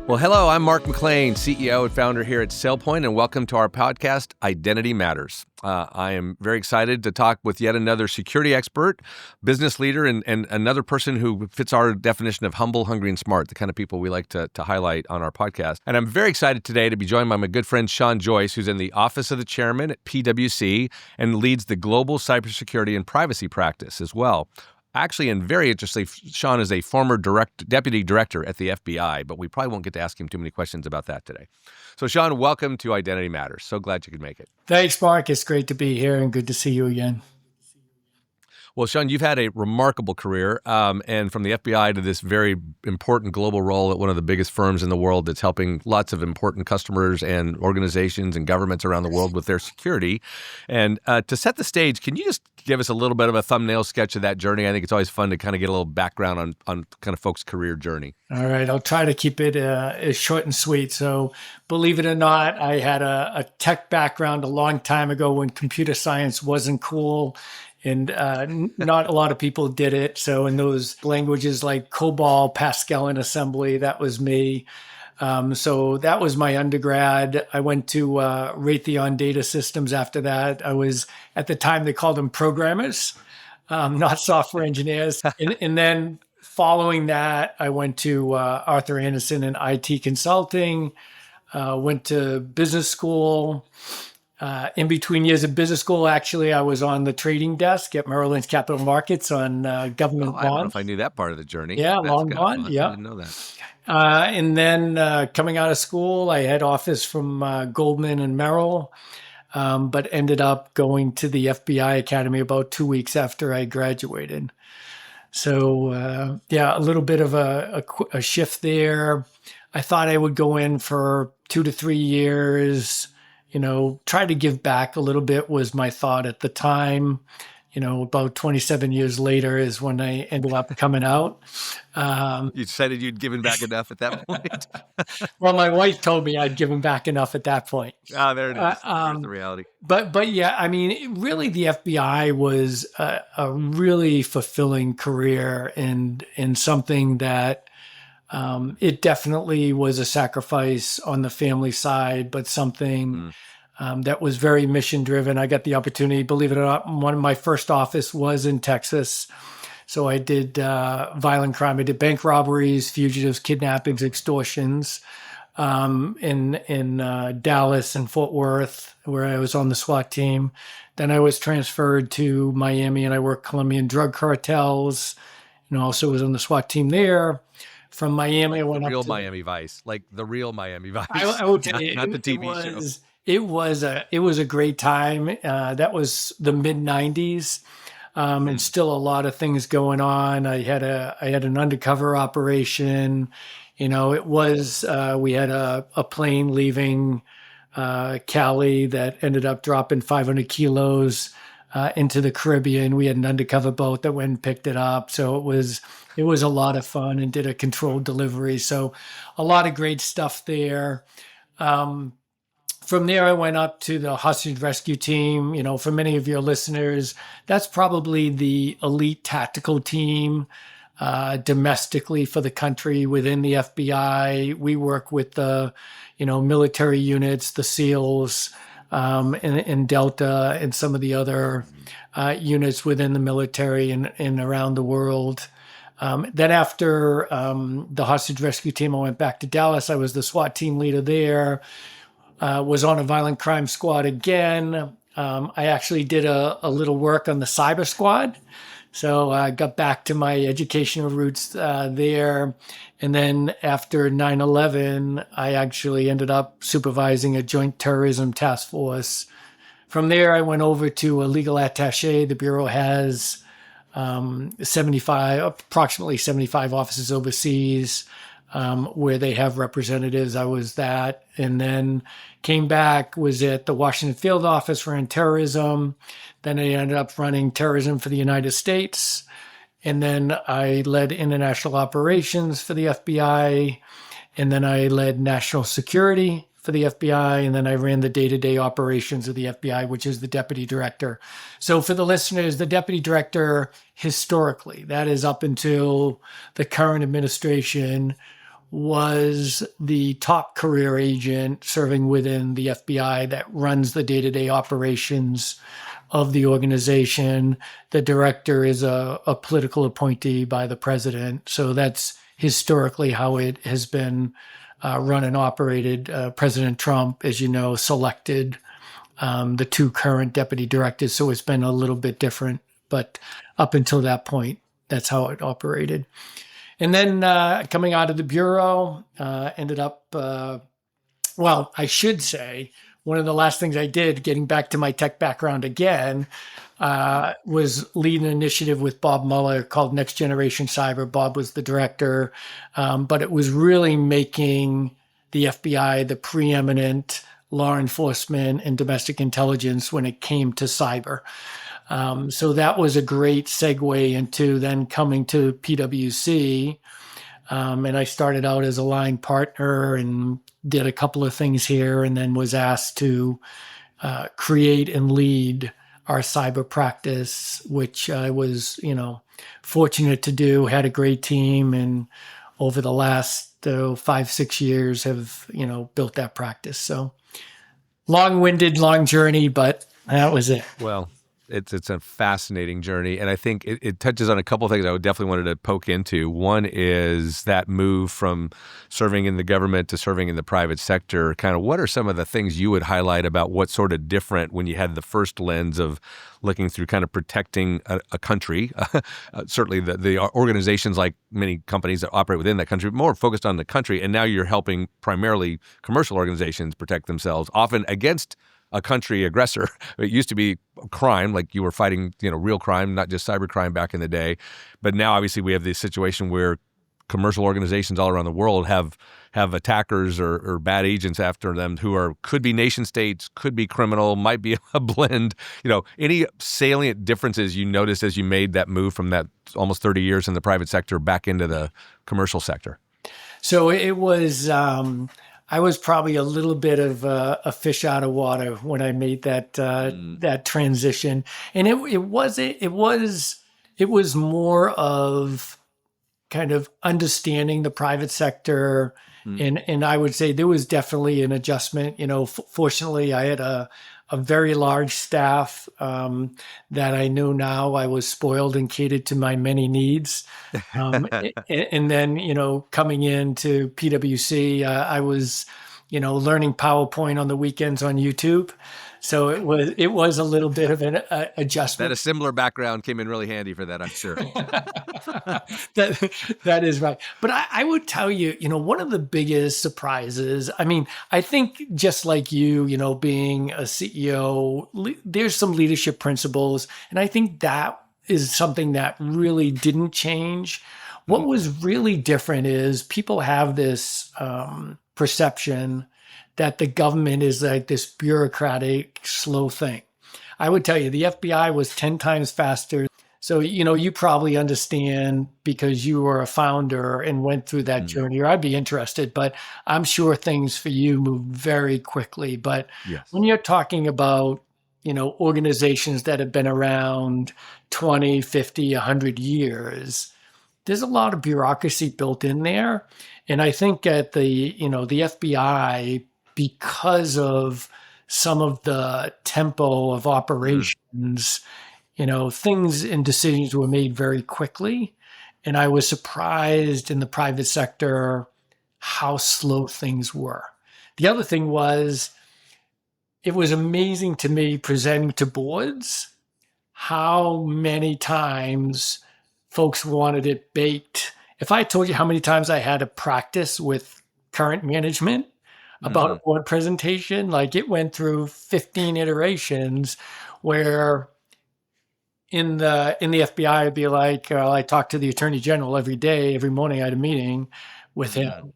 Well, hello, I'm Mark McClain, CEO and founder here at SailPoint, and welcome to our podcast, Identity Matters. I am very excited to talk with yet another security expert, business leader, and another person who fits our definition of humble, hungry, and smart, the kind of people we like to highlight on our podcast. And I'm very excited today to be joined by my good friend, Sean Joyce, who's in the Office of the Chairman at PwC and leads the global cybersecurity and privacy practice as well. Actually, and very interestingly, Sean is a former deputy director at the FBI, but we probably won't get to ask him too many questions about that today. So, Sean, welcome to Identity Matters. So glad you could make it. Thanks, Mark. It's great to be here and good to see you again. Well, Sean, you've had a remarkable career, and from the FBI to this very important global role at one of the biggest firms in the world that's helping lots of important customers and organizations and governments around the world with their security. And to set the stage, can you just give us a little bit of a thumbnail sketch of that journey? I think it's always fun to kind of get a little background on kind of folks' career journey. All right. I'll try to keep it as short and sweet. So believe it or not, I had a tech background a long time ago when computer science wasn't cool. And not a lot of people did it. So in those languages like COBOL, Pascal, and assembly, that was me. So that was my undergrad. I went to Raytheon Data Systems after that. I was, at the time, they called them programmers, not software engineers. And then following that, I went to Arthur Andersen in IT consulting, went to business school. In between years of business school, actually, I was on the trading desk at Merrill Lynch Capital Markets on government bonds. I don't know if I knew that part of the journey. Yeah, long bond. Yeah. I didn't know that. And then coming out of school, I had office from Goldman and Merrill, but ended up going to the FBI Academy about 2 weeks after I graduated. So, a little bit of a shift there. I thought I would go in for 2 to 3 years. Try to give back a little bit was my thought at the time. About 27 years later is when I ended up coming out. You decided you'd given back enough at that point? Well, my wife told me I'd given back enough at that point. There it is. There's the reality. But yeah, I mean, really the FBI was a really fulfilling career and something that it definitely was a sacrifice on the family side, but something that was very mission driven. I got the opportunity, believe it or not, one of my first office was in Texas. So I did violent crime. I did bank robberies, fugitives, kidnappings, extortions in Dallas and Fort Worth, where I was on the SWAT team. Then I was transferred to Miami and I worked Colombian drug cartels and also was on the SWAT team there. From Miami, I went up to Miami Vice, like the real Miami Vice. I will tell you, not the TV show. It was a great time. That was the mid '90s, and still a lot of things going on. I had an undercover operation. It was we had a plane leaving Cali that ended up dropping 500 kilos into the Caribbean. We had an undercover boat that went and picked it up. So it was a lot of fun and did a controlled delivery. So a lot of great stuff there. From there, I went up to the hostage rescue team. For many of your listeners, that's probably the elite tactical team domestically for the country within the FBI. We work with the, military units, the SEALs, and Delta and some of the other units within the military and around the world. Then after the hostage rescue team, I went back to Dallas. I was the SWAT team leader there, was on a violent crime squad again. I actually did a little work on the cyber squad. So I got back to my educational roots there. And then after 9/11, I actually ended up supervising a joint terrorism task force. From there, I went over to a legal attaché. The Bureau has approximately 75 offices overseas where they have representatives. I was that. And then came back, was at the Washington field office, ran terrorism. Then I ended up running terrorism for the United States. And then I led international operations for the FBI. And then I led national security for the FBI. And then I ran the day-to-day operations of the FBI, which is the deputy director. So for the listeners, the deputy director, historically, that is up until the current administration, was the top career agent serving within the FBI that runs the day-to-day operations of the organization. The director is a political appointee by the president. So that's historically how it has been run and operated. President Trump, as you know, selected the two current deputy directors. So it's been a little bit different. But up until that point, that's how it operated. And then coming out of the bureau, ended up, well, I should say, one of the last things I did, getting back to my tech background again, was lead an initiative with Bob Mueller called Next Generation Cyber. Bob was the director, but it was really making the FBI the preeminent law enforcement and domestic intelligence when it came to cyber. So that was a great segue into then coming to PwC. And I started out as a line partner and did a couple of things here, and then was asked to create and lead our cyber practice, which I was, fortunate to do. Had a great team, and over the last 5-6 years have, built that practice. So long-winded, long journey, but that was it. Well, it's a fascinating journey, and I think it touches on a couple of things I would definitely wanted to poke into. One is that move from serving in the government to serving in the private sector. Kind of what are some of the things you would highlight about what's sort of different when you had the first lens of looking through kind of protecting a country, certainly the organizations like many companies that operate within that country, more focused on the country, and now you're helping primarily commercial organizations protect themselves, often against a country aggressor. It used to be crime, like you were fighting, real crime, not just cyber crime back in the day. But now obviously we have this situation where commercial organizations all around the world have attackers or bad agents after them who could be nation states, could be criminal, might be a blend. Any salient differences you noticed as you made that move from that almost 30 years in the private sector back into the commercial sector? So it was, I was probably a little bit of a fish out of water when I made that transition, and it was more of kind of understanding the private sector, and I would say there was definitely an adjustment. Fortunately, I had a very large staff that I know now I was spoiled and catered to my many needs. And then, coming into PwC, I was, learning PowerPoint on the weekends on YouTube. So it was a little bit of an adjustment. That a similar background came in really handy for that, I'm sure. That is right. But I would tell you, one of the biggest surprises, I think just like you, being a CEO, there's some leadership principles. And I think that is something that really didn't change. What was really different is people have this perception that the government is like this bureaucratic, slow thing. I would tell you, the FBI was 10 times faster. So, you probably understand because you were a founder and went through that journey, or I'd be interested, but I'm sure things for you move very quickly. But when you're talking about, organizations that have been around 20, 50, 100 years, there's a lot of bureaucracy built in there. And I think at the FBI, because of some of the tempo of operations, things and decisions were made very quickly. And I was surprised in the private sector how slow things were. The other thing was, it was amazing to me presenting to boards how many times folks wanted it baked. If I told you how many times I had to practice with current management about a board presentation, like it went through 15 iterations where in the FBI, I'd be like, I talk to the attorney general every day, every morning I had a meeting with him.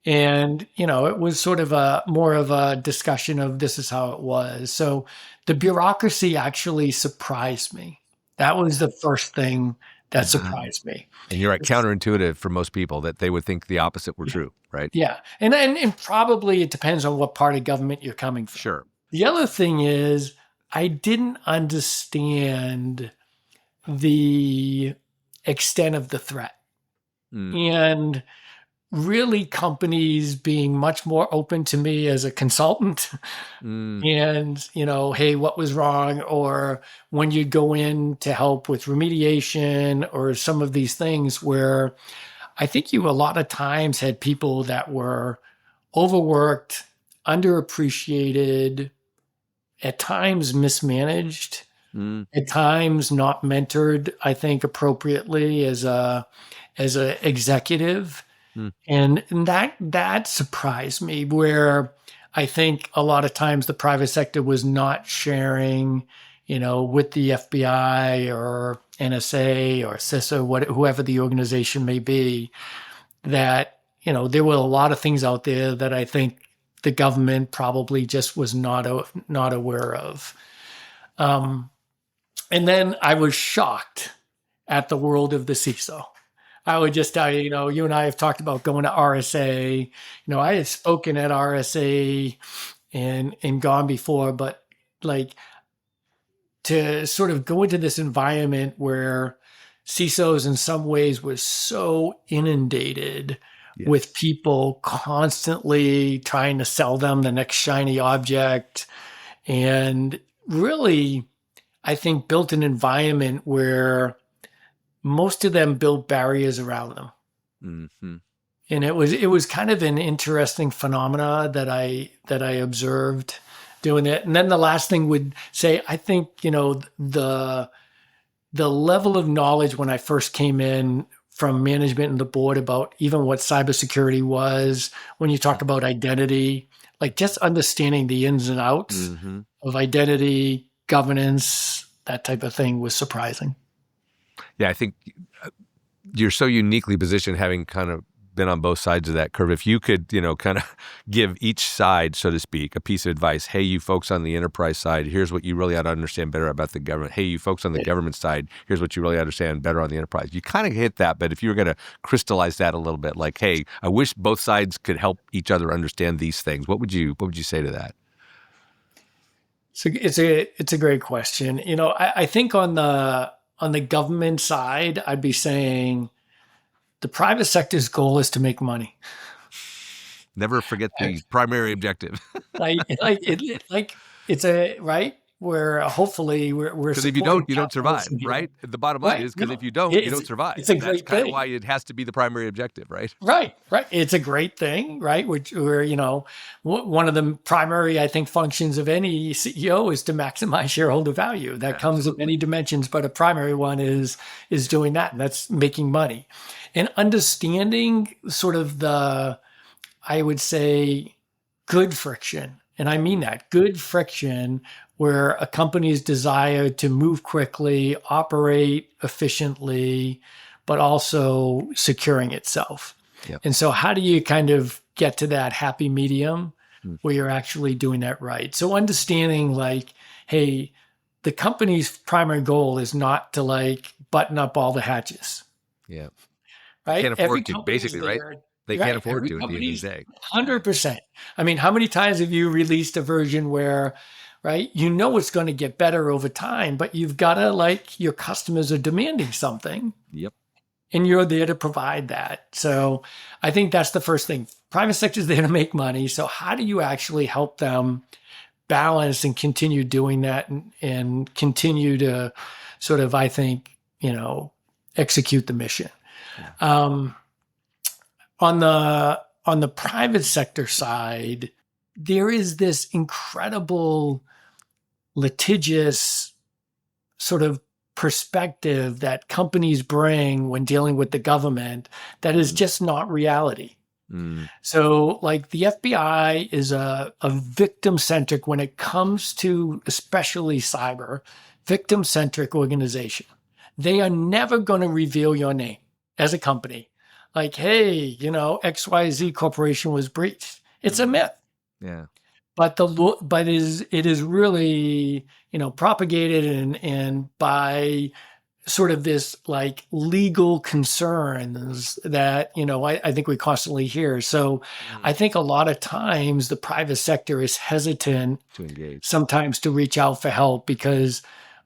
And, it was sort of more of a discussion of this is how it was. So the bureaucracy actually surprised me. That was the first thing that surprised me. And you're right, counterintuitive for most people that they would think the opposite were true, right? Yeah. And probably it depends on what part of government you're coming from. Sure. The other thing is I didn't understand the extent of the threat. And really companies being much more open to me as a consultant Mm, and, hey, what was wrong? Or when you go in to help with remediation or some of these things where I think you a lot of times had people that were overworked, underappreciated, at times mismanaged, mm, at times not mentored, I think appropriately as a executive. mm, And that surprised me where I think a lot of times the private sector was not sharing, with the FBI or NSA or CISA, whoever the organization may be, that, there were a lot of things out there that I think the government probably just was not aware of. Um, and then I was shocked at the world of the CISO. I would just tell you, you and I have talked about going to RSA. I had spoken at RSA and gone before, but like to sort of go into this environment where CISOs in some ways was so inundated with yes. people constantly trying to sell them the next shiny object and really, I think, built an environment where most of them built barriers around them. Hmm. And it was kind of an interesting phenomena that I observed doing it. And then the last thing would say, I think, the level of knowledge when I first came in from management and the board about even what cybersecurity was, when you talk about identity, like just understanding the ins and outs Hmm. of identity, governance, that type of thing was surprising. Yeah, I think you're so uniquely positioned, having kind of been on both sides of that curve. If you could, kind of give each side, so to speak, a piece of advice. Hey, you folks on the enterprise side, here's what you really ought to understand better about the government. Hey, you folks on the government side, here's what you really understand better on the enterprise. You kind of hit that, but if you were going to crystallize that a little bit, like, hey, I wish both sides could help each other understand these things. What would you say to that? So it's a great question. I think on the government side, I'd be saying the private sector's goal is to make money. Never forget the primary objective. Like it's a right where hopefully we're Because if you don't, supporting you don't survive, capitalism here. right? The bottom line Right. is because if No, you don't, you it's don't survive. it's a And that's great kind of thing. why it has to be the primary objective, right? Right, right. It's a great thing, right? Which where one of the primary, I think, functions of any CEO is to maximize shareholder value. That comes in Absolutely. many dimensions, but a primary one is doing that, and that's making money, and understanding sort of I would say, good friction, and I mean that good friction, where a company's desire to move quickly, operate efficiently, but also securing itself. Yep. And so, how do you kind of get to that happy medium Mm. where you're actually doing that right? So, understanding like, hey, the company's primary goal is not to like button up all the hatches, Yeah. They right? can't Every afford to, company's basically, right? there, They can't right? afford Every to at the end of company's the day. 100%. I mean, how many times have you released a version where, right, it's going to get better over time, but you've got to like your customers are demanding something Yep. and you're there to provide that. So I think that's the first thing. Private sector is there to make money. So how do you actually help them balance and continue doing that and continue to sort of, I think, execute the mission? Yeah. Um, on the private sector side, there is this incredible litigious sort of perspective that companies bring when dealing with the government that is Mm. just not reality. Mm. So, like the FBI is a victim centric when it comes to especially cyber, victim centric organization. They are never going to reveal your name as a company. Like, hey, XYZ Corporation was breached. It's a Mm. myth. Yeah. But it is really propagated and by sort of this like legal concerns that I think we constantly hear. So I Mm. think a lot of times the private sector is hesitant To engage. sometimes to reach out for help because,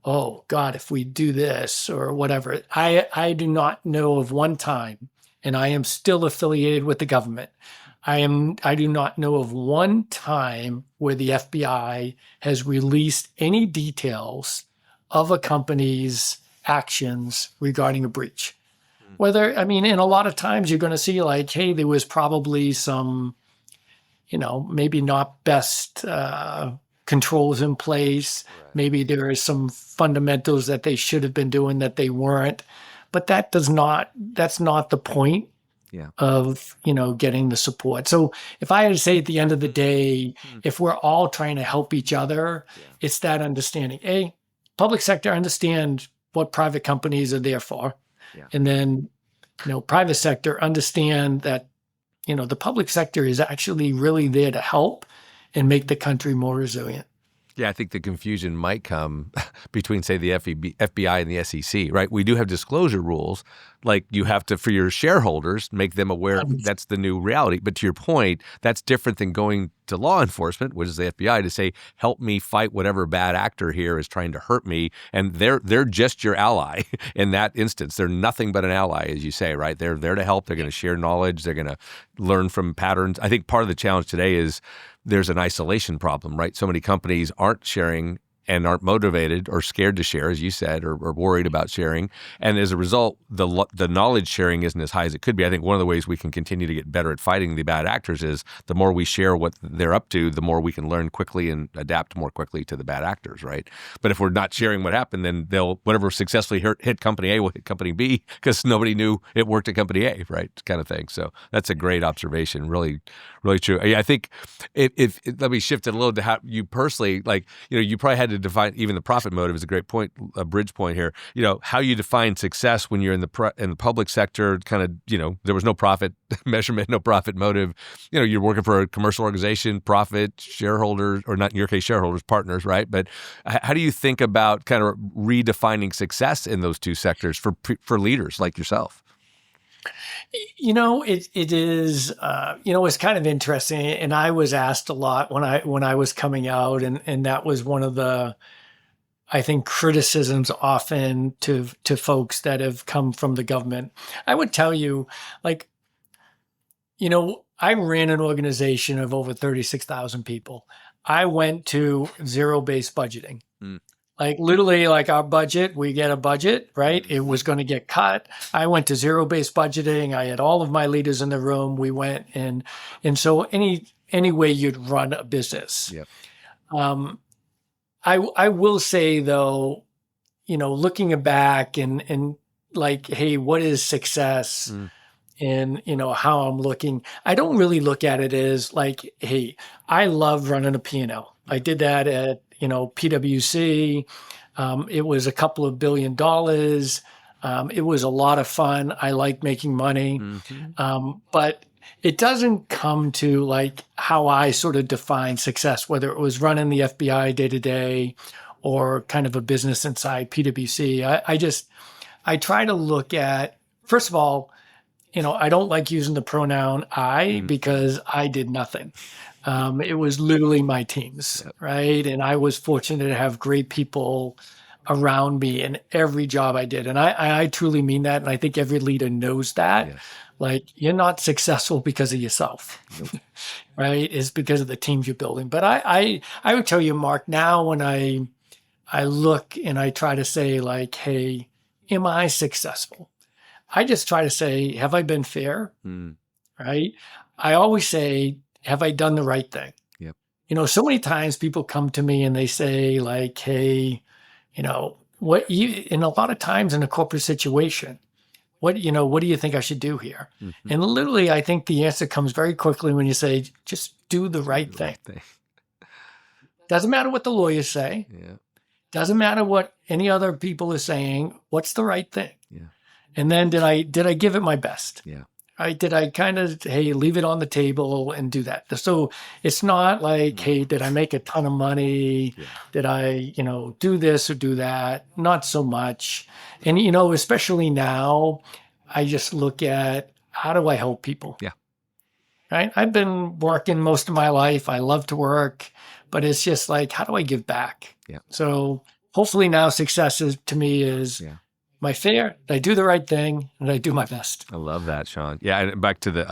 oh God, if we do this or whatever. I do not know of one time and I am still affiliated with the government. I do not know of one time where the FBI has released any details of a company's actions regarding a breach. And a lot of times you're going to see like, hey, there was probably some, maybe not best controls in place. Right. Maybe there are some fundamentals that they should have been doing that they weren't. But that's not the point Yeah. of, getting the support. So if I had to say at the end of the day, if we're all trying to help each other, it's that understanding. Public sector understand what private companies are there for. Yeah. And then, private sector understand that, the public sector is actually really there to help and make the country more resilient. Yeah, I think the confusion might come between, say, the FBI and the SEC, right? We do have disclosure rules, like you have to, for your shareholders, make them aware that's the new reality. But to your point, that's different than going to law enforcement, which is the FBI, to say, help me fight whatever bad actor here is trying to hurt me. And they're just your ally in that instance. They're nothing but an ally, as you say, right? They're there to help. They're going to share knowledge. They're going to learn from patterns. I think part of the challenge today is there's an isolation problem, right? So many companies aren't sharing and aren't motivated or scared to share, as you said, or worried about sharing. And as a result, the knowledge sharing isn't as high as it could be. I think one of the ways we can continue to get better at fighting the bad actors is the more we share what they're up to, the more we can learn quickly and adapt more quickly to the bad actors, right? But if we're not sharing what happened, then whatever successfully hit company A will hit company B because nobody knew it worked at company A, right? Kind of thing. So that's a great observation. Really, really true. I think if let me shift it a little to how you personally, like, you probably had to define even the profit motive is a great point, a bridge point here. How you define success when you're in the public sector, kind of, there was no profit measurement, no profit motive. You're working for a commercial organization, profit, shareholders, or not in your case, shareholders, partners, right? But how do you think about kind of redefining success in those two sectors for leaders like yourself? It is, it's kind of interesting. And I was asked a lot when I was coming out, and that was one of the, I think, criticisms often to folks that have come from the government. I would tell you, like, I ran an organization of over 36,000 people. I went to zero-based budgeting. Like literally, like our budget, we get a budget, right? It was going to get cut. I went to zero-based budgeting. I had all of my leaders in the room. We went and so any way you'd run a business. Yep. I will say though, looking back and like, hey, what is success? And how I'm looking, I don't really look at it as like, hey, I love running a P&L. I did that at PwC. It was a couple of $1 billion. It was a lot of fun. I like making money. But it doesn't come to like how I sort of define success, whether it was running the FBI day to day or kind of a business inside PwC. I try to look at, first of all, I don't like using the pronoun I because I did nothing. It was literally my teams, right? And I was fortunate to have great people around me in every job I did. And I truly mean that. And I think every leader knows that. Yes. Like, you're not successful because of yourself, right? It's because of the teams you're building. But I would tell you, Mark, now when I look and I try to say like, hey, am I successful? I just try to say, have I been fair? Right? I always say, have I done the right thing? Yep. So many times people come to me and they say like, hey, and a lot of times in a corporate situation, what do you think I should do here? And literally, I think the answer comes very quickly when you say, just do the right thing. Doesn't matter what the lawyers say. Yeah. Doesn't matter what any other people are saying. What's the right thing? Yeah. And then did I give it my best? Yeah. Did I kind of, hey, leave it on the table and do that? So it's not like, hey, did I make a ton of money? Yeah. Did I, do this or do that? Not so much. And, especially now, I just look at how do I help people? Yeah. Right? I've been working most of my life. I love to work, but it's just like, how do I give back? Yeah. So hopefully now success to me is my fair, I do the right thing, and I do my best. I love that, Sean. Yeah, and back to the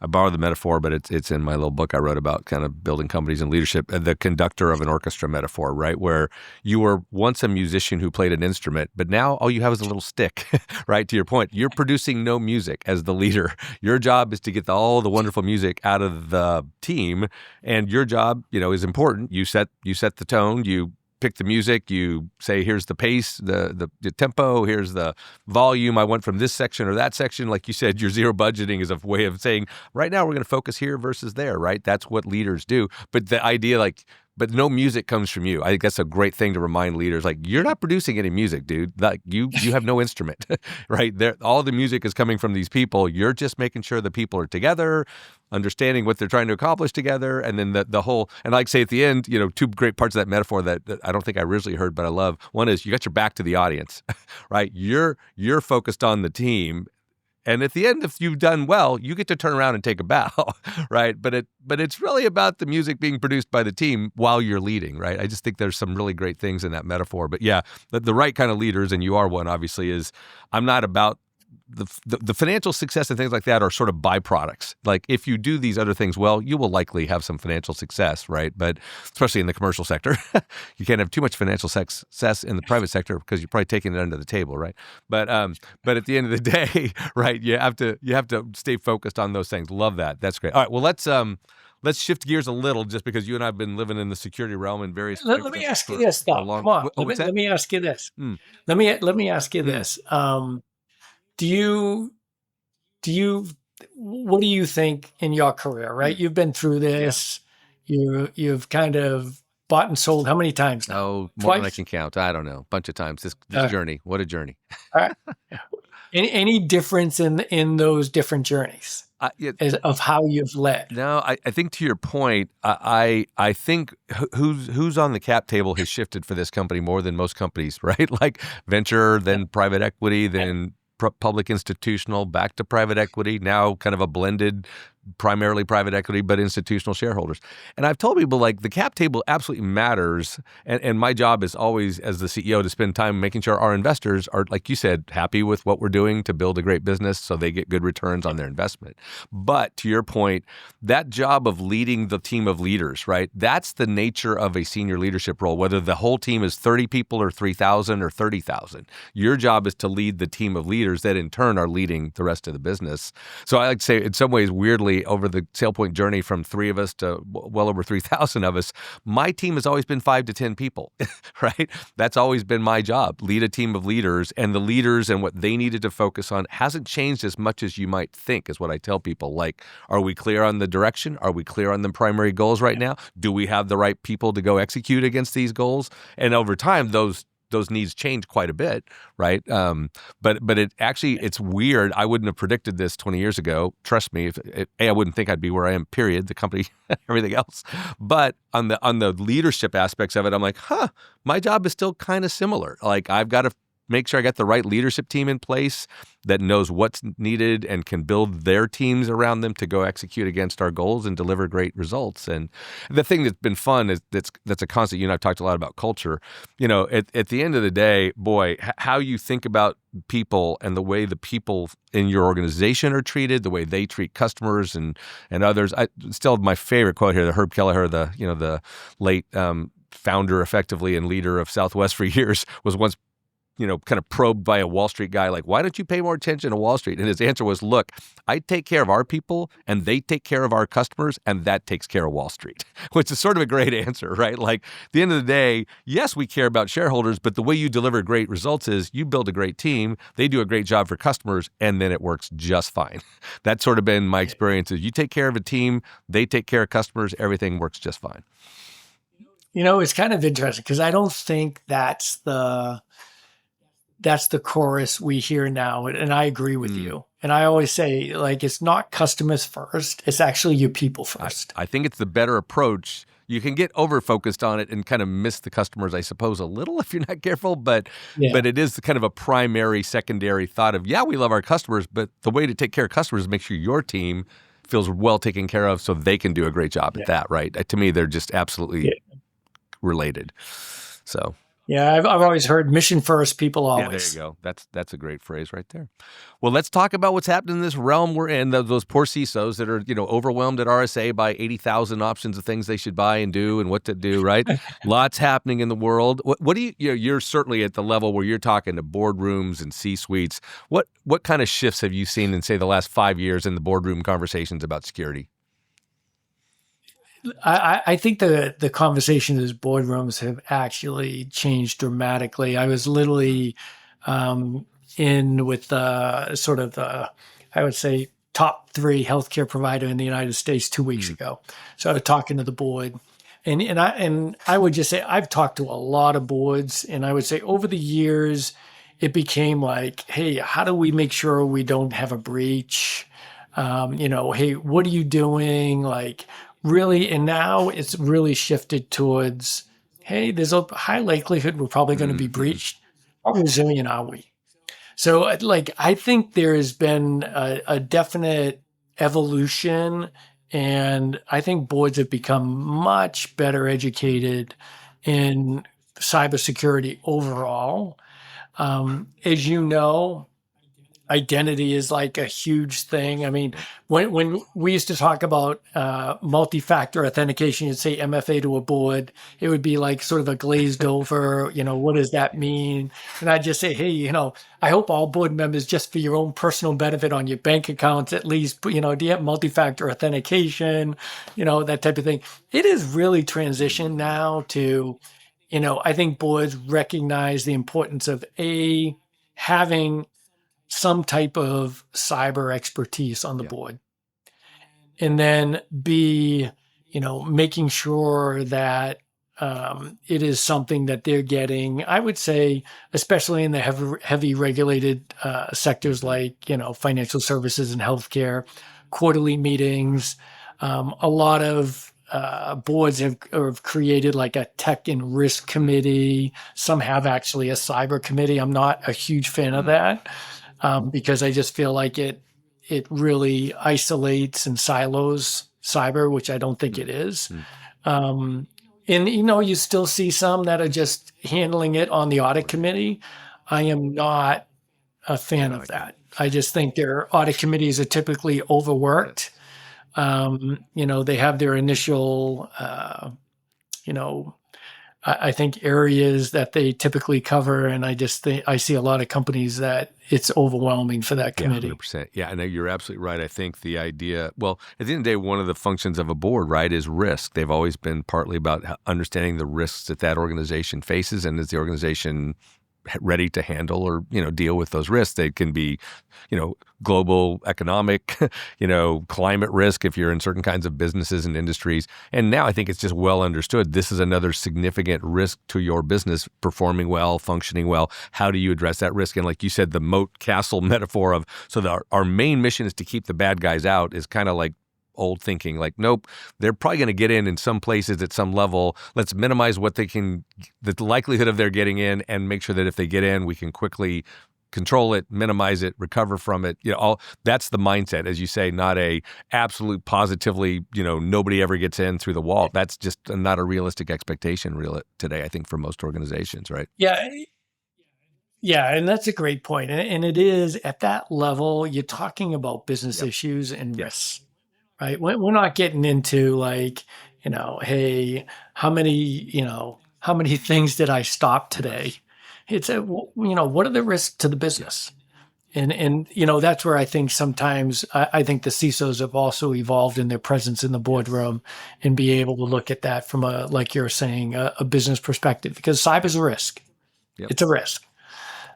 I borrowed the metaphor, but it's in my little book I wrote about kind of building companies and leadership. The conductor of an orchestra metaphor, right? Where you were once a musician who played an instrument, but now all you have is a little stick, right? To your point, you're producing no music as the leader. Your job is to get all the wonderful music out of the team, and your job, is important. You set the tone. You pick the music, you say, here's the pace, the tempo, here's the volume I want from this section or that section. Like you said, your zero budgeting is a way of saying, right now we're going to focus here versus there, right? That's what leaders do. But the idea, but no music comes from you. I think that's a great thing to remind leaders. Like, you're not producing any music, dude. Like, you have no instrument, right? All the music is coming from these people. You're just making sure the people are together, understanding what they're trying to accomplish together, and then the whole. And like I say at the end, two great parts of that metaphor that I don't think I originally heard, but I love. One is you got your back to the audience, right? You're focused on the team. And at the end, if you've done well, you get to turn around and take a bow, right? But it's really about the music being produced by the team while you're leading, right? I just think there's some really great things in that metaphor. But yeah, the right kind of leaders, and you are one, obviously, is I'm not about the financial success and things like that are sort of byproducts. Like, if you do these other things well, you will likely have some financial success, right? But especially in the commercial sector, you can't have too much financial success in the private sector because you're probably taking it under the table, right? But at the end of the day, right, you have to stay focused on those things. Love that. That's great. All right, well, let's shift gears a little, just because you and I have been living in the security realm in various. Let me ask you this, though. Come on, let me ask you this. Let me ask you this. What do you think in your career, right? You've been through this. Yeah. You've kind of bought and sold how many times now? Oh, more than I can count. I don't know. A bunch of times. This journey. What a journey. All right. Any difference in those different journeys of how you've led? No, I think to your point, I think who's on the cap table has shifted for this company more than most companies, right? Like venture, then private equity, then public institutional, back to private equity, now kind of a blended, primarily private equity, but institutional shareholders. And I've told people, like, the cap table absolutely matters. And my job is always, as the CEO, to spend time making sure our investors are, like you said, happy with what we're doing to build a great business so they get good returns on their investment. But to your point, that job of leading the team of leaders, right? That's the nature of a senior leadership role, whether the whole team is 30 people or 3,000 or 30,000. Your job is to lead the team of leaders that in turn are leading the rest of the business. So I like to say, in some ways, weirdly, over the SailPoint journey from 3 of us to well over 3,000 of us, my team has always been 5 to 10 people, right? That's always been my job, lead a team of leaders, and the leaders and what they needed to focus on hasn't changed as much as you might think, is what I tell people. Like, are we clear on the direction? Are we clear on the primary goals right now? Do we have the right people to go execute against these goals? And over time, those needs change quite a bit, right? But it actually, it's weird. I wouldn't have predicted this 20 years ago. Trust me, I wouldn't think I'd be where I am, period, the company, everything else. But on the leadership aspects of it, I'm like, my job is still kind of similar. Like, I've got to make sure I got the right leadership team in place that knows what's needed and can build their teams around them to go execute against our goals and deliver great results. And the thing that's been fun is that's a constant. You and I've talked a lot about culture. At the end of the day, boy, how you think about people and the way the people in your organization are treated, the way they treat customers and others. I still have my favorite quote here, the Herb Kelleher, the late founder, effectively, and leader of Southwest for years, was once kind of probed by a Wall Street guy, like, why don't you pay more attention to Wall Street? And his answer was, look, I take care of our people and they take care of our customers, and that takes care of Wall Street, which is sort of a great answer, right? Like, at the end of the day, yes, we care about shareholders, but the way you deliver great results is you build a great team, they do a great job for customers, and then it works just fine. That's sort of been my experience, is you take care of a team, they take care of customers, everything works just fine. It's kind of interesting because I don't think that's the chorus we hear now. And I agree with you. And I always say, like, it's not customers first. It's actually your people first. I think it's the better approach. You can get over-focused on it and kind of miss the customers, I suppose, a little if you're not careful. But it is kind of a primary, secondary thought of, we love our customers, but the way to take care of customers is make sure your team feels well taken care of so they can do a great job at that, right? To me, they're just absolutely related. So... Yeah, I've always heard mission first, people Yeah, there you always. go. That's a great phrase right there. Well, let's talk about what's happening in this realm we're in. Those poor CISOs that are, overwhelmed at RSA by 80,000 options of things they should buy and do and what to do. Right? Lots happening in the world. What do you're certainly at the level where you're talking to boardrooms and C-suites. What kind of shifts have you seen in, say, the last 5 years in the boardroom conversations about security? I think the conversations in boardrooms have actually changed dramatically. I was literally in with sort of I would say, top three healthcare provider in the United States 2 weeks ago. So I was talking to the board, and I would just say I've talked to a lot of boards, and I would say over the years it became like, hey, how do we make sure we don't have a breach? Hey, what are you doing? Like, really, and now it's really shifted towards, hey, there's a high likelihood we're probably going to be breached. How resilient are we? So, like, I think there has been a definite evolution, and I think boards have become much better educated in cybersecurity overall. As you know, identity is like a huge thing. I mean, when we used to talk about multi-factor authentication, you'd say MFA to a board. It would be like sort of a glazed over, what does that mean? And I'd just say, hey, I hope all board members, just for your own personal benefit on your bank accounts, at least, do you have multi-factor authentication? That type of thing. It is really transitioned now to, I think boards recognize the importance of having some type of cyber expertise on the Yeah. board. And then B, making sure that it is something that they're getting, I would say, especially in the heavy regulated sectors like, financial services and healthcare, quarterly meetings. A lot of boards have created like a tech and risk committee. Some have actually a cyber committee. I'm not a huge fan of that. Because I just feel like it really isolates and silos cyber, which I don't think it is. And you still see some that are just handling it on the audit committee. I am not a fan of that. I just think their audit committees are typically overworked. They have their initial, I think areas that they typically cover, and I just think I see a lot of companies that it's overwhelming for that committee. Yeah, 100%. Yeah, I know you're absolutely right. I think the idea, well, at the end of the day, one of the functions of a board, right, is risk. They've always been partly about understanding the risks that organization faces, and is the organization ready to handle or deal with those risks. They can be global economic, climate risk if you're in certain kinds of businesses and industries. And now I think it's just well understood this is another significant risk to your business performing well, functioning well. How do you address that risk? And like you said, the moat castle metaphor of our main mission is to keep the bad guys out is kind of like old thinking. Like, nope, they're probably going to get in some places at some level. Let's minimize the likelihood of their getting in, and make sure that if they get in, we can quickly control it, minimize it, recover from it. That's the mindset, as you say, not a absolute positively, nobody ever gets in through the wall. That's just not a realistic expectation today, I think, for most organizations, right? Yeah. Yeah, and that's a great point. And it is at that level, you're talking about business issues and risks. Right. We're not getting into like, hey, how many things did I stop today? It's what are the risks to the business? And that's where I think sometimes I think the CISOs have also evolved in their presence in the boardroom and be able to look at that from like you're saying, a business perspective, because cyber's a risk. Yep. It's a risk.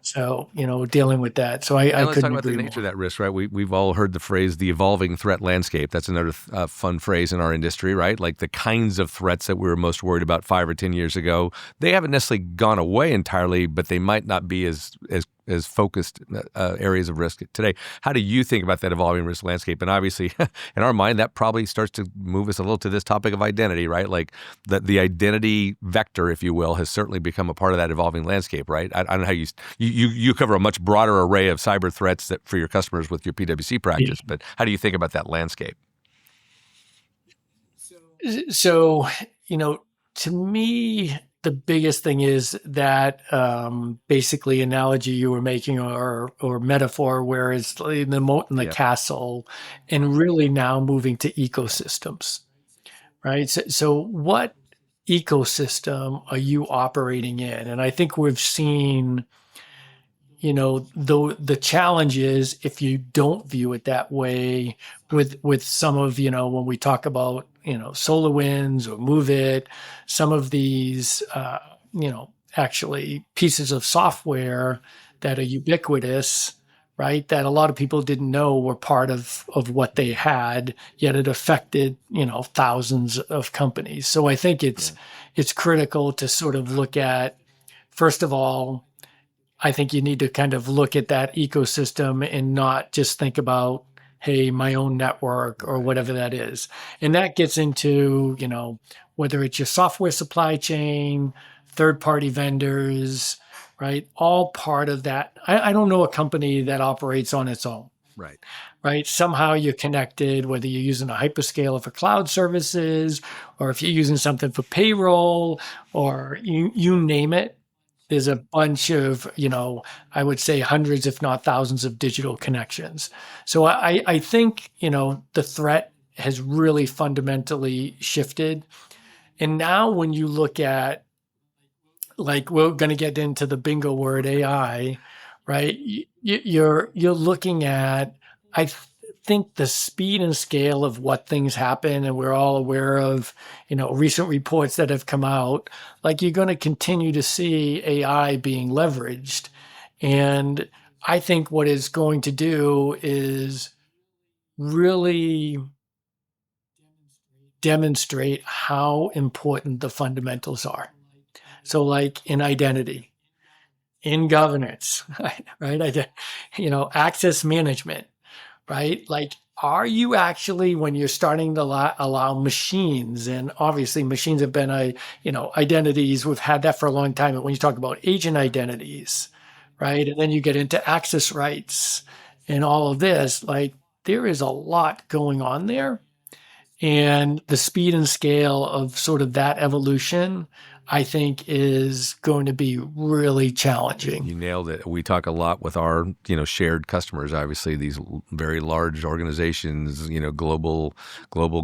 So, dealing with that. So I let's couldn't talk about the agree nature more. of that risk, right? We've all heard the phrase, the evolving threat landscape. That's another fun phrase in our industry, right? Like the kinds of threats that we were most worried about 5 or 10 years ago, they haven't necessarily gone away entirely, but they might not be as focused areas of risk today. How do you think about that evolving risk landscape? And obviously, in our mind, that probably starts to move us a little to this topic of identity, right? Like the identity vector, if you will, has certainly become a part of that evolving landscape, right? I don't know how you cover a much broader array of cyber threats that for your customers with your PwC practice, but how do you think about that landscape? So, to me, the biggest thing is that basically analogy you were making or metaphor where it's like the moat and the castle, and really now moving to ecosystems, right? So what ecosystem are you operating in? And I think we've seen, the challenge is if you don't view it that way with some of, when we talk about, SolarWinds or Move It, some of these, actually pieces of software that are ubiquitous, right? That a lot of people didn't know were part of what they had, yet it affected, thousands of companies. So I think it's critical to sort of look at, first of all, I think you need to kind of look at that ecosystem and not just think about, hey, my own network or whatever that is. And that gets into, whether it's your software supply chain, third-party vendors, right? All part of that. I don't know a company that operates on its own. Right. Somehow you're connected, whether you're using a hyperscaler for cloud services, or if you're using something for payroll, or you name it. There's a bunch of, I would say hundreds, if not thousands of digital connections. So I think, the threat has really fundamentally shifted. And now when you look at, like, we're going to get into the bingo word AI, right? You're looking at, I think the speed and scale of what things happen, and we're all aware of, recent reports that have come out, like you're going to continue to see AI being leveraged. And I think what it's going to do is really demonstrate how important the fundamentals are. So like in identity, in governance, right? Access management, right? Like, are you actually, when you're starting to allow machines, and obviously machines have been, identities, we've had that for a long time, but when you talk about agent identities, right? And then you get into access rights and all of this, like there is a lot going on there. And the speed and scale of sort of that evolution, I think, is going to be really challenging. You nailed it. We talk a lot with our, shared customers, obviously these very large organizations, global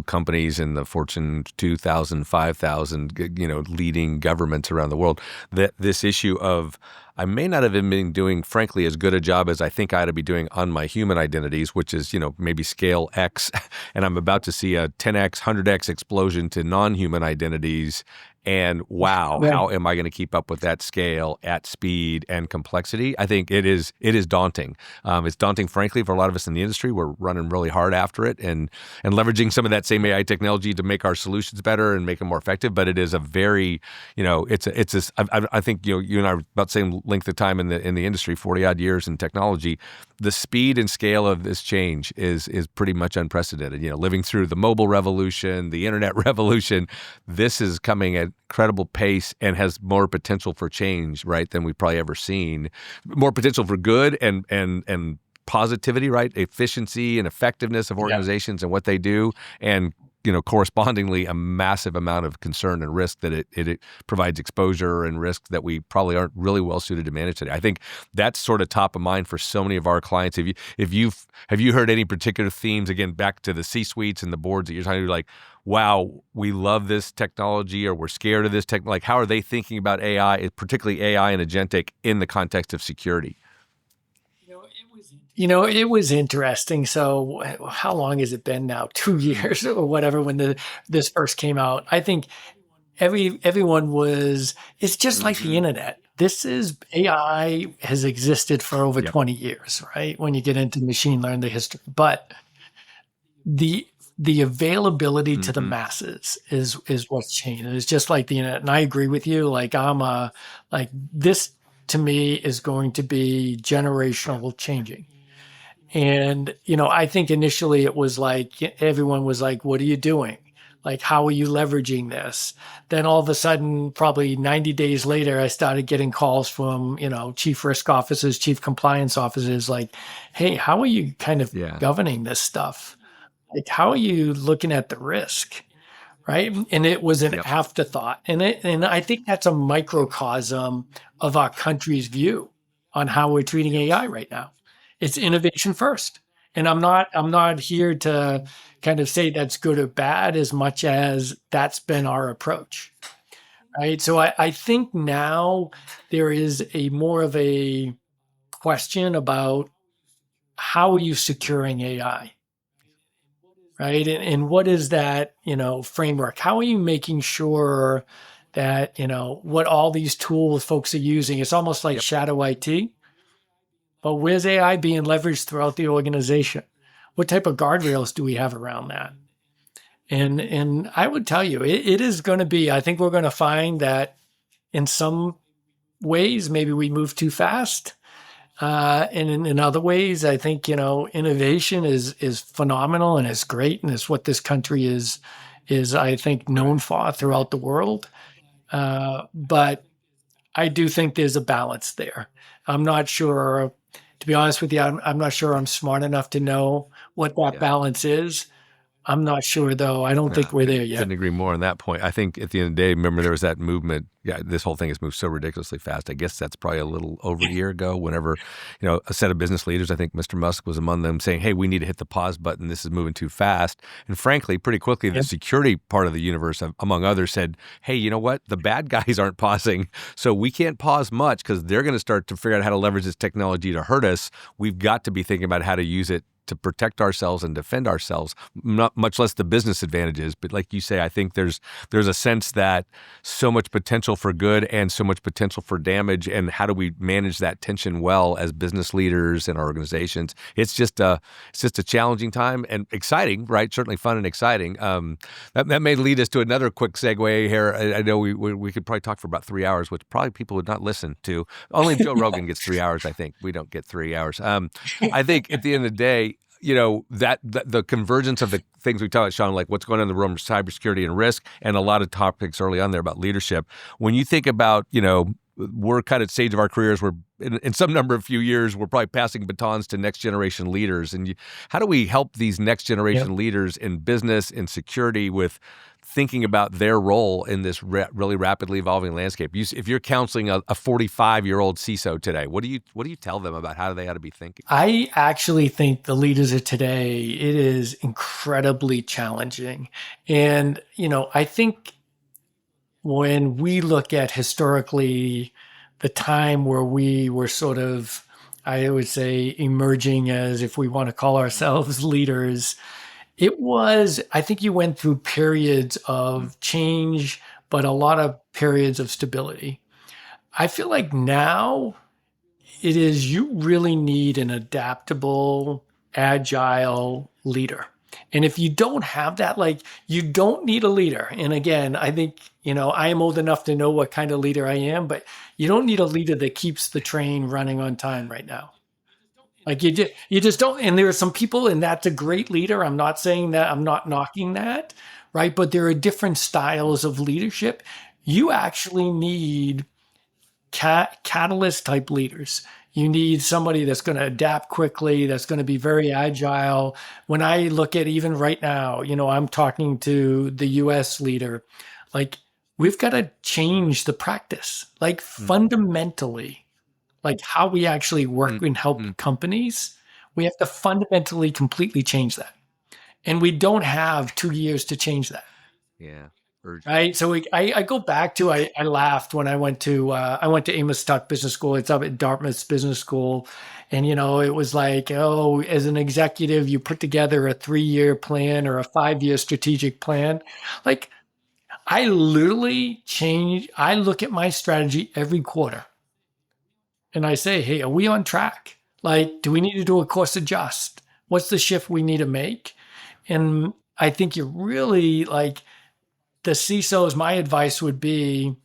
companies in the Fortune 2000, 5,000, leading governments around the world, that this issue of, I may not have been doing, frankly, as good a job as I think I ought to be doing on my human identities, which is, maybe scale X, and I'm about to see a 10X, 100X explosion to non-human identities. And wow, how am I going to keep up with that scale at speed and complexity? I think it is daunting. It's daunting, frankly, for a lot of us in the industry. We're running really hard after it and leveraging some of that same AI technology to make our solutions better and make them more effective. But it is a very, I think you and I are about the same length of time in the industry, 40 odd years in technology. The speed and scale of this change is pretty much unprecedented. Living through the mobile revolution, the internet revolution, this is coming at incredible pace and has more potential for change, right, than we've probably ever seen. More potential for good and positivity, right? Efficiency and effectiveness of organizations and what they do, and correspondingly a massive amount of concern and risk that it provides exposure and risk that we probably aren't really well suited to manage today. I think that's sort of top of mind for so many of our clients. Have you heard any particular themes, again, back to the C-suites and the boards that you're talking to, like, wow, we love this technology, or we're scared of this tech? Like, how are they thinking about AI, particularly AI and agentic, in the context of security? It was interesting. So how long has it been now? 2 years or whatever when this first came out. I think everyone it's just like the internet. AI has existed for over 20 years, right? When you get into machine learning, the history. But the availability to the masses is what's changed. It's just like the internet. And I agree with you. Like this to me is going to be generational changing. And, I think initially it was like, everyone was like, what are you doing? Like, how are you leveraging this? Then all of a sudden, probably 90 days later, I started getting calls from, chief risk officers, chief compliance officers, like, hey, how are you kind of governing this stuff? Like, how are you looking at the risk? right? And it was an Yep. afterthought. And I think that's a microcosm of our country's view on how we're treating AI right now. It's innovation first. And I'm not here to kind of say that's good or bad as much as that's been our approach. Right. So I think now there is a more of a question about how are you securing AI? Right. And what is that, framework? How are you making sure that, what all these tools folks are using, it's almost like Yep. shadow IT, but where's AI being leveraged throughout the organization? What type of guardrails do we have around that? And I would tell you, it is going to be, I think we're going to find that in some ways, maybe we move too fast. And in other ways, I think, innovation is phenomenal and it's great. And it's what this country is I think, known for throughout the world. But I do think there's a balance there. I'm not sure, to be honest with you, I'm not sure I'm smart enough to know what that Yeah. balance is. I'm not sure, though. I don't think we're there yet. Couldn't agree more on that point. I think at the end of the day, remember there was that movement. Yeah, this whole thing has moved so ridiculously fast. I guess that's probably a little over a year ago. Whenever, a set of business leaders, I think Mr. Musk was among them, saying, "Hey, we need to hit the pause button. This is moving too fast." And frankly, pretty quickly, the security part of the universe, among others, said, "Hey, you know what? The bad guys aren't pausing, so we can't pause much because they're going to start to figure out how to leverage this technology to hurt us. We've got to be thinking about how to use it to protect ourselves and defend ourselves, not much less the business advantages." But like you say, I think there's a sense that so much potential for good and so much potential for damage, and how do we manage that tension well as business leaders and our organizations? It's just a challenging time and exciting, right? Certainly fun and exciting. That may lead us to another quick segue here. I know we could probably talk for about 3 hours, which probably people would not listen to. Only Joe Rogan gets 3 hours. I think we don't get 3 hours. I think at the end of the day, that the convergence of the things we talked about, Sean, like what's going on in the realm of cybersecurity and risk, and a lot of topics early on there about leadership. When you think about, we're kind of stage of our careers where in some number of few years, we're probably passing batons to next generation leaders. And how do we help these next generation leaders in business and security with thinking about their role in this really rapidly evolving landscape? If you're counseling a 45-year-old CISO today, what do you tell them about how they ought to be thinking? I actually think the leaders of today, it is incredibly challenging. And, I think when we look at historically the time where we were sort of, I would say, emerging as, if we want to call ourselves leaders, I think you went through periods of change, but a lot of periods of stability. I feel like now it is, you really need an adaptable, agile leader. And if you don't have that, you don't need a leader. And again, I think, I am old enough to know what kind of leader I am, but you don't need a leader that keeps the train running on time right now. Like you just don't. And there are some people, and that's a great leader. I'm not saying that, I'm not knocking that, right? But there are different styles of leadership. You actually need catalyst type leaders. You need somebody that's going to adapt quickly, that's going to be very agile. When I look at even right now, I'm talking to the US leader, we've got to change the practice, fundamentally, how we actually work and help companies. We have to fundamentally, completely change that. And we don't have 2 years to change that. Yeah. Right. So I go back to, I laughed when I went to Amos Tuck Business School. It's up at Dartmouth's Business School. And, it was like, oh, as an executive, you put together a 3-year plan or a 5-year strategic plan. I literally I look at my strategy every quarter and I say, hey, are we on track? Do we need to do a course adjust? What's the shift we need to make? And I think you really the CISOs, my advice would be,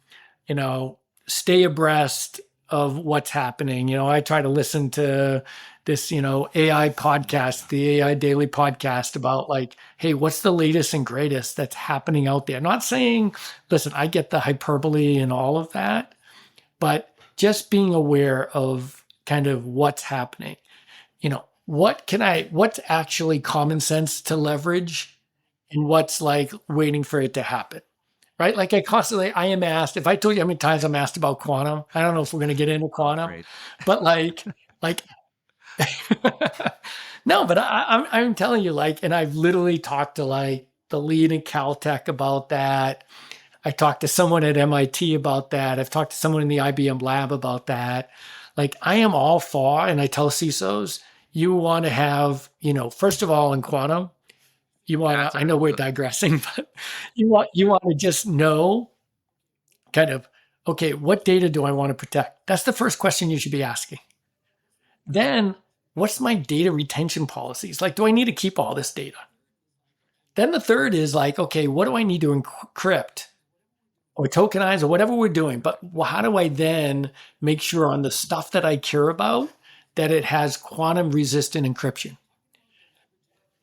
stay abreast of what's happening. I try to listen to this, AI podcast, the AI Daily podcast about hey, what's the latest and greatest that's happening out there? Not saying, listen, I get the hyperbole and all of that, but just being aware of kind of what's happening. What's actually common sense to leverage and what's like waiting for it to happen. Right? Like I am asked, if I told you how many times I'm asked about quantum, I don't know if we're going to get into quantum, Great. but like, no, but I'm telling you, like, and I've literally talked to like the lead in Caltech about that. I talked to someone at MIT about that. I've talked to someone in the IBM lab about that. Like, I am all for, and I tell CISOs, you want to have, first of all, in quantum, you want That's to, I know we're digressing, but you want to just know kind of, okay, what data do I want to protect? That's the first question you should be asking. Then, what's my data retention policies? Like, do I need to keep all this data? Then the third is like, okay, what do I need to encrypt or tokenize or whatever we're doing? But how do I then make sure on the stuff that I care about that it has quantum resistant encryption?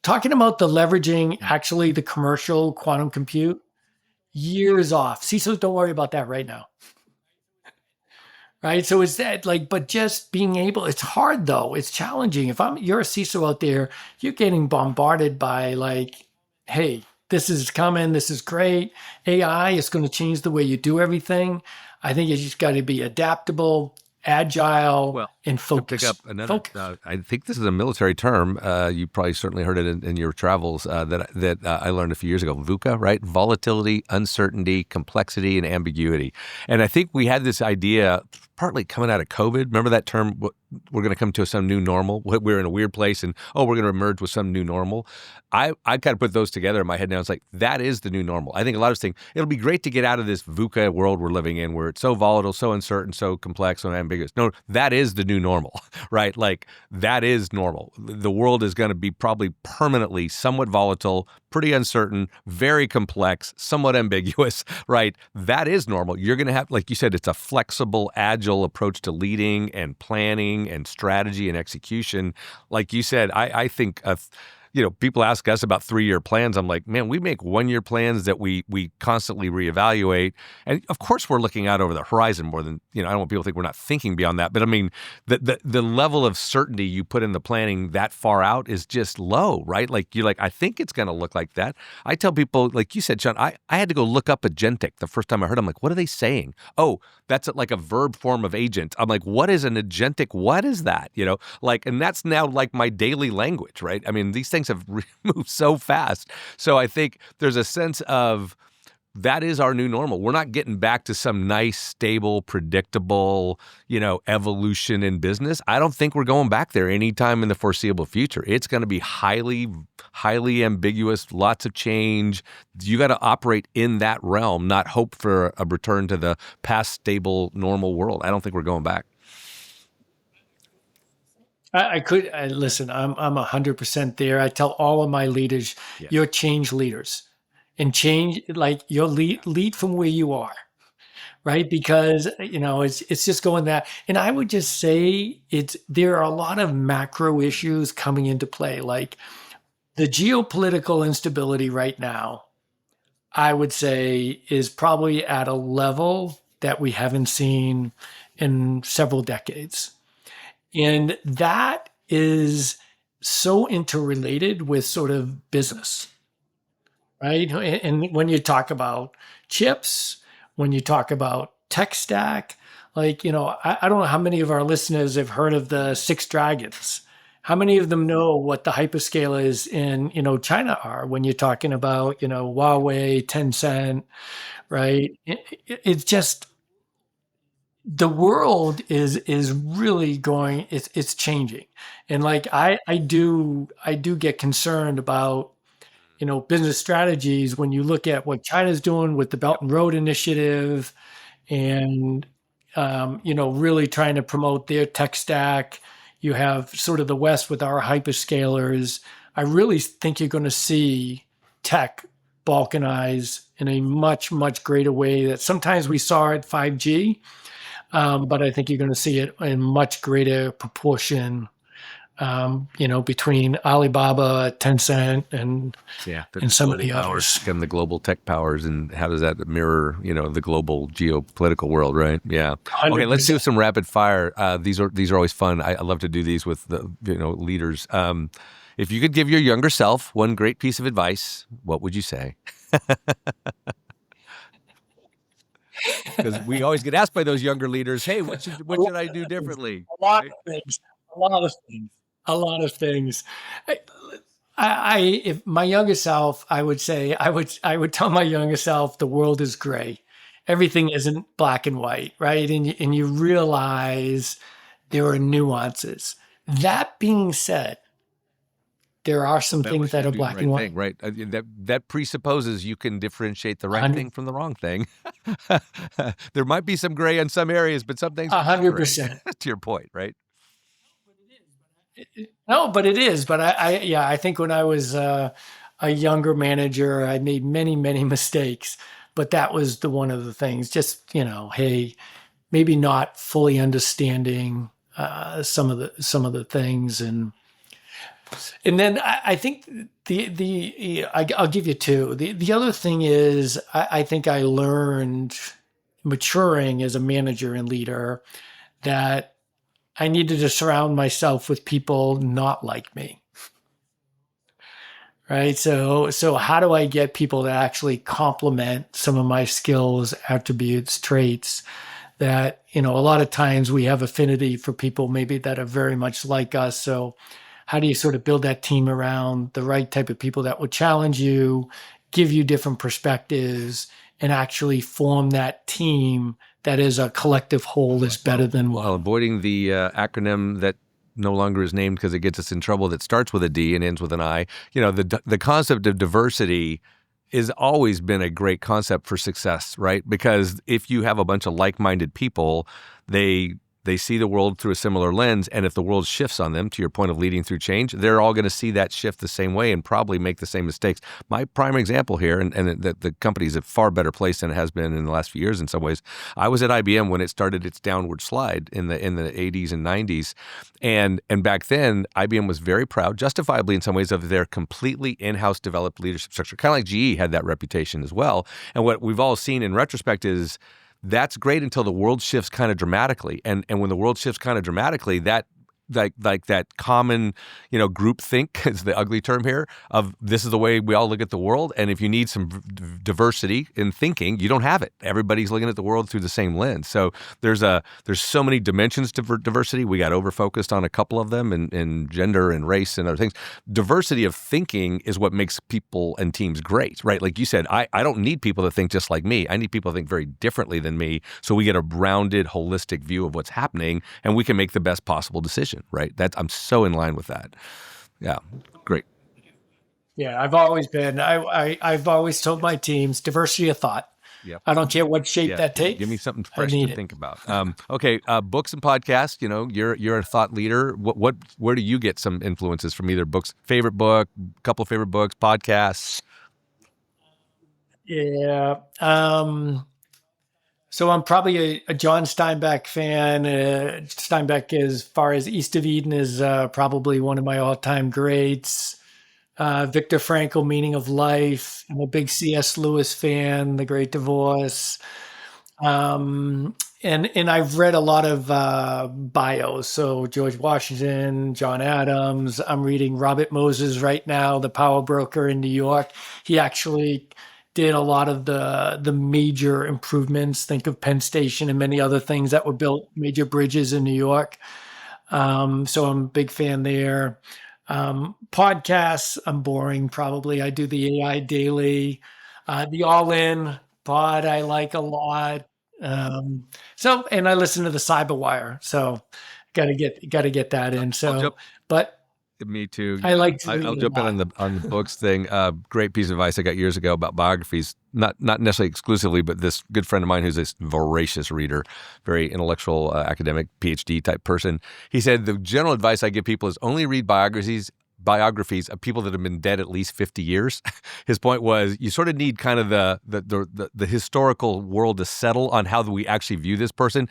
Talking about the leveraging actually the commercial quantum compute, years off. CISOs don't worry about that right now. Right. So it's that like, but just being able, it's hard though. It's challenging. If you're a CISO out there, you're getting bombarded by like, hey, this is coming. This is great. AI is going to change the way you do everything. I think you just got to be adaptable, agile, Well, and to pick up focused. another, I think this is a military term. You probably certainly heard it in your travels that I learned a few years ago. VUCA, right? Volatility, uncertainty, complexity, and ambiguity. And I think we had this idea partly coming out of COVID. Remember that term? We're going to come to some new normal. We're in a weird place, and we're going to emerge with some new normal. I kind of put those together in my head now. It's like, that is the new normal. I think a lot of us think it'll be great to get out of this VUCA world we're living in where it's so volatile, so uncertain, so complex, so ambiguous. No, that is the new normal, right? Like, that is normal. The world is going to be probably permanently somewhat volatile, pretty uncertain, very complex, somewhat ambiguous, right? That is normal. You're going to have, like you said, it's a flexible, agile approach to leading and planning and strategy and execution. Like you said, I think people ask us about 3-year plans. I'm like, man, we make 1-year plans that we constantly reevaluate. And of course, we're looking out over the horizon more than, I don't want people to think we're not thinking beyond that. But I mean, the level of certainty you put in the planning that far out is just low, right? Like, you're like, I think it's going to look like that. I tell people, like you said, Sean, I had to go look up agentic the first time I heard. I'm like, what are they saying? Oh, that's like a verb form of agent. I'm like, what is an agentic? What is that? And that's now like my daily language, right? I mean, these things have moved so fast. So I think there's a sense of that is our new normal. We're not getting back to some nice, stable, predictable, evolution in business. I don't think we're going back there anytime in the foreseeable future. It's going to be highly, highly ambiguous, lots of change. You got to operate in that realm, not hope for a return to the past stable, normal world. I don't think we're going back. Listen, I'm 100% there. I tell all of my leaders, Yeah. you're change leaders and change, like you're lead from where you are, right? Because, it's just going that. And I would just say there are a lot of macro issues coming into play, like the geopolitical instability right now, I would say is probably at a level that we haven't seen in several decades. And that is so interrelated with sort of business, right? And when you talk about chips, when you talk about tech stack, like, I don't know how many of our listeners have heard of the Six Dragons. How many of them know what the hyperscalers in, China are when you're talking about, Huawei, Tencent, right? It's just, the world is really going, it's changing. And like I do get concerned about business strategies when you look at what China's doing with the Belt and Road Initiative and really trying to promote their tech stack. You have sort of the West with our hyperscalers. I really think you're going to see tech balkanize in a much, much greater way that sometimes we saw at 5G. But I think you're going to see it in much greater proportion between Alibaba, Tencent, and The some of global the powers others. become the global tech powers, and how does that mirror, the global geopolitical world, right? Yeah. Okay, let's do 100%. some rapid fire. These are always fun. I love to do these with the leaders. If you could give your younger self one great piece of advice, what would you say? Because we always get asked by those younger leaders, "Hey, what should I do differently?" A lot Right? of things. A lot of things. A lot of things. If my younger self, I would say, I would tell my younger self, the world is gray. Everything isn't black and white, right? And you realize there are nuances. That being said, there are some That things was that you are do the black and right white. thing, right? That presupposes you can differentiate the right 100, thing from the wrong thing. There might be some gray in some areas, but some things are not gray. 100%. To your point, right? No, but it is. But yeah, I think when I was a younger manager, I made many, many mistakes. But that was the one of the things. Just hey, maybe not fully understanding some of the things, and then I think I'll give you two. The other thing is I think I learned maturing as a manager and leader that I needed to surround myself with people not like me. Right. So how do I get people that actually complement some of my skills, attributes, traits that, a lot of times we have affinity for people maybe that are very much like us. So how do you sort of build that team around the right type of people that will challenge you, give you different perspectives, and actually form that team that is a collective whole is better than one. While avoiding the acronym that no longer is named because it gets us in trouble, that starts with a D and ends with an I. The concept of diversity has always been a great concept for success, right? Because if you have a bunch of like-minded people, they see the world through a similar lens, and if the world shifts on them, to your point of leading through change, they're all going to see that shift the same way and probably make the same mistakes. My prime example here, and the company is a far better place than it has been in the last few years in some ways. I was at IBM when it started its downward slide in the 80s and 90s, and back then IBM was very proud, justifiably in some ways, of their completely in-house developed leadership structure. Kind of like GE had that reputation as well. And what we've all seen in retrospect is that's great until the world shifts kind of dramatically. And when the world shifts kind of dramatically, that like that common, group think is the ugly term here of this is the way we all look at the world. And if you need some diversity in thinking, you don't have it. Everybody's looking at the world through the same lens. So there's so many dimensions to diversity. We got over-focused on a couple of them in gender and race and other things. Diversity of thinking is what makes people and teams great, right? Like you said, I don't need people that think just like me. I need people that think very differently than me so we get a rounded, holistic view of what's happening and we can make the best possible decision. Right. I'm so in line with that. Yeah. Great. Yeah, I've always told my teams diversity of thought. Yep. I don't care what shape that takes. Give me something I fresh need to it. think about. Okay. Books and podcasts. You're a thought leader. Where do you get some influences from? Either books, favorite book, couple of favorite books, podcasts? Yeah. So I'm probably a John Steinbeck fan. Steinbeck, as far as East of Eden, is probably one of my all-time greats. Viktor Frankl, Meaning of Life. I'm a big C.S. Lewis fan, The Great Divorce. And I've read a lot of bios. So George Washington, John Adams. I'm reading Robert Moses right now, the power broker in New York. He actually did a lot of the major improvements. Think of Penn Station and many other things that were built, major bridges in New York. So I'm a big fan there. Podcasts, I'm boring probably. I do the AI Daily, the All In pod I like a lot. And I listen to the Cyberwire. So gotta get that in. So, but Me too. I like to read I'll a jump in lot. on the books thing. Great piece of advice I got years ago about biographies. Not necessarily exclusively, but this good friend of mine who's this voracious reader, very intellectual, academic, PhD type person. He said the general advice I give people is only read biographies biographies of people that have been dead at least 50 years. His point was you sort of need kind of the historical world to settle on how we actually view this person.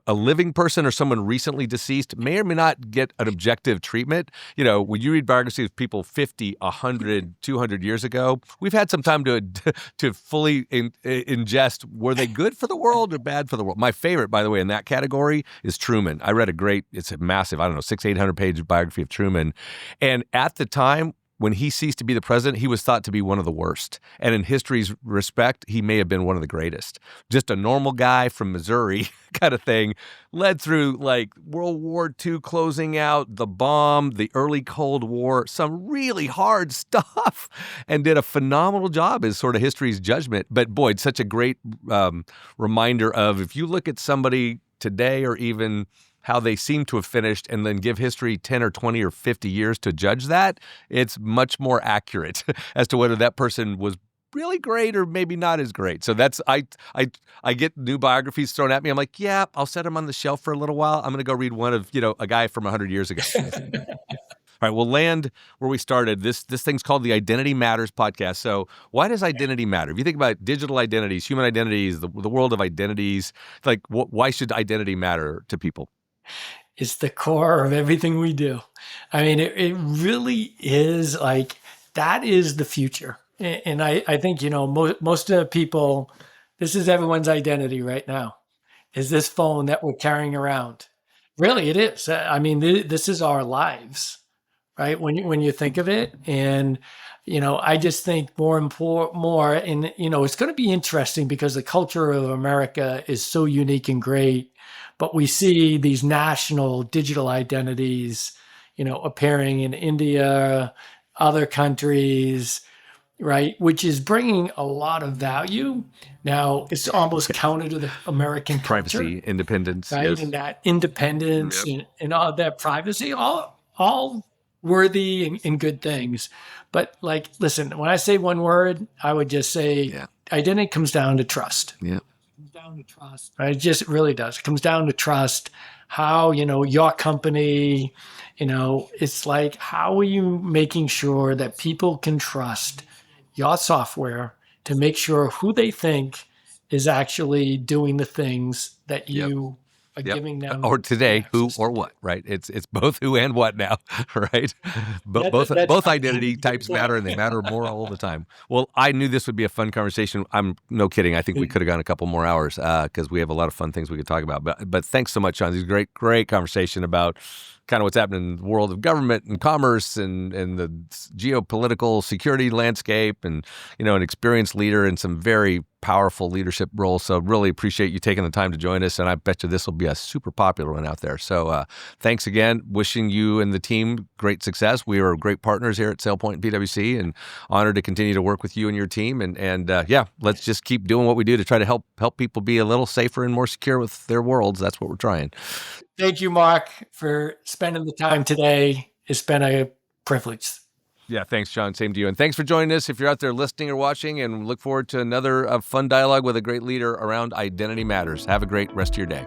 A living person or someone recently deceased may or may not get an objective treatment. When you read biographies of people 50, 100, 200 years ago, we've had some time to fully ingest, were they good for the world or bad for the world? My favorite, by the way, in that category is Truman. I read it's a massive, 600-800 page biography of Truman. And at the time, when he ceased to be the president, he was thought to be one of the worst. And in history's respect, he may have been one of the greatest. Just a normal guy from Missouri kind of thing, led through like World War II closing out, the bomb, the early Cold War, some really hard stuff, and did a phenomenal job as sort of history's judgment. But boy, it's such a great reminder of, if you look at somebody today or even how they seem to have finished and then give history 10 or 20 or 50 years to judge that, it's much more accurate as to whether that person was really great or maybe not as great. So that's, I get new biographies thrown at me. I'm like, yeah, I'll set them on the shelf for a little while. I'm going to go read one of, a guy from 100 years ago. All right, we'll land where we started. This thing's called the Identity Matters podcast. So why does identity matter? If you think about digital identities, human identities, the world of identities, like why should identity matter to people? It's the core of everything we do. I mean, it really is like, that is the future. And I think, most of the people, this is everyone's identity right now, is this phone that we're carrying around. Really, it is. I mean, this is our lives, right? When you think of it. And, I just think more, and it's going to be interesting because the culture of America is so unique and great. But we see these national digital identities, appearing in India, other countries, right? Which is bringing a lot of value. Now, it's almost counter to the American culture. Privacy, independence. Right? Yes. And that independence and all that privacy, all worthy and good things. But listen, when I say one word, I would just say identity comes down to trust. Yeah. Down to trust. Right? It just really does. It comes down to trust. How, your company, it's like, how are you making sure that people can trust your software to make sure who they think is actually doing the things that you are giving them. Or today, who or what, right? It's both who and what now, right? But both identity types matter, and they matter more all the time. Well, I knew this would be a fun conversation. I'm no kidding. I think we could have gone a couple more hours because we have a lot of fun things we could talk about. But thanks so much, Sean. This is a great conversation about kind of what's happening in the world of government and commerce and the geopolitical security landscape, and an experienced leader in some very powerful leadership roles. So really appreciate you taking the time to join us, and I bet you this will be a super popular one out there. So thanks again. Wishing you and the team great success. We are great partners here at SailPoint and PwC, and honored to continue to work with you and your team. And let's just keep doing what we do to try to help people be a little safer and more secure with their worlds. That's what we're trying. Thank you, Mark, for spending the time today. It's been a privilege. Yeah, thanks, Sean. Same to you. And thanks for joining us if you're out there listening or watching, and look forward to another fun dialogue with a great leader around Identity Matters. Have a great rest of your day.